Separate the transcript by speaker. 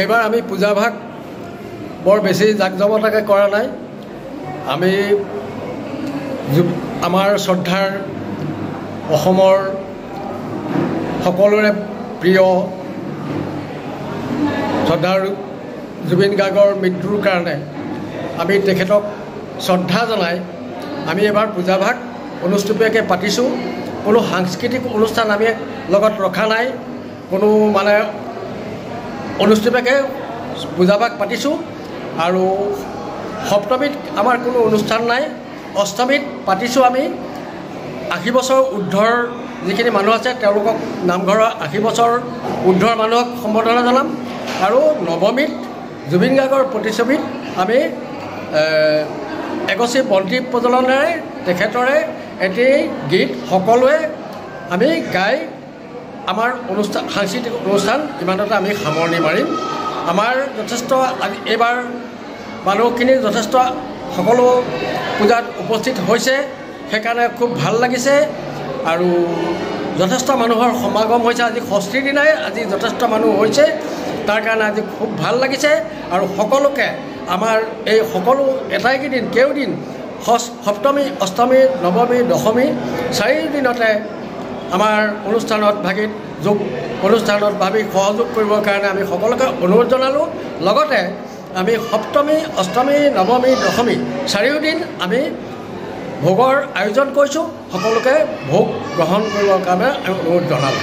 Speaker 1: এইবাৰ আমি পূজাভাগ বৰ বেছি জাকজমকতাকৈ কৰা নাই। আমি আমাৰ শ্ৰদ্ধাৰ অসমৰ সকলোৰে প্ৰিয় শ্ৰদ্ধাৰ জুবিন গাৰ্গৰ মৃত্যুৰ কাৰণে আমি তেখেতক শ্ৰদ্ধা জনাই আমি এবাৰ পূজাভাগ অনুষ্ঠিতভাৱে পাতিছোঁ। কোনো সাংস্কৃতিক অনুষ্ঠান আমি লগত ৰখা নাই, কোনো মানে অনুষ্ঠিতভাৱে পূজাভাগ পাতিছোঁ। আৰু সপ্তমীত আমাৰ কোনো অনুষ্ঠান নাই। অষ্টমীত পাতিছোঁ আমি 80 বছৰ ঊৰ্ধৰ যিখিনি মানুহ আছে তেওঁলোকক নামঘৰৰ 80 বছৰ ঊৰ্ধৰ মানুহক সম্বৰ্ধনা জনাম। আৰু নৱমীত জুবিন গাৰ্গৰ প্ৰতিচ্ছবিত আমি এগছি বন্তি প্ৰজ্বলনেৰে তেখেতৰে এটি গীত সকলোৱে আমি গাই আমাৰ সাংস্কৃতিক অনুষ্ঠান ইমানতে আমি সামৰণি মাৰিম। আমাৰ যথেষ্ট এইবাৰ মানুহখিনি যথেষ্ট সকলো পূজাত উপস্থিত হৈছে, সেইকাৰণে খুব ভাল লাগিছে। আৰু যথেষ্ট মানুহৰ সমাগম হৈছে। আজি ষষ্ঠীৰ দিনাই আজি যথেষ্ট মানুহ হৈছে, তাৰ কাৰণে আজি খুব ভাল লাগিছে। আৰু সকলোকে আমাৰ এই সকলো এটাইকেইদিন কেইদিন সপ্তমী, অষ্টমী, নৱমী, দশমী 4 দিনতে আমাৰ অনুষ্ঠানত ভাবি সহযোগ কৰিবৰ কাৰণে আমি সকলোকে অনুৰোধ জনালোঁ। লগতে আমি সপ্তমী, অষ্টমী, নৱমী, দশমী 4 দিন আমি ভোগৰ আয়োজন কৰিছোঁ। সকলোকে ভোগ গ্ৰহণ কৰিবৰ কাৰণে আমি অনুৰোধ জনালোঁ।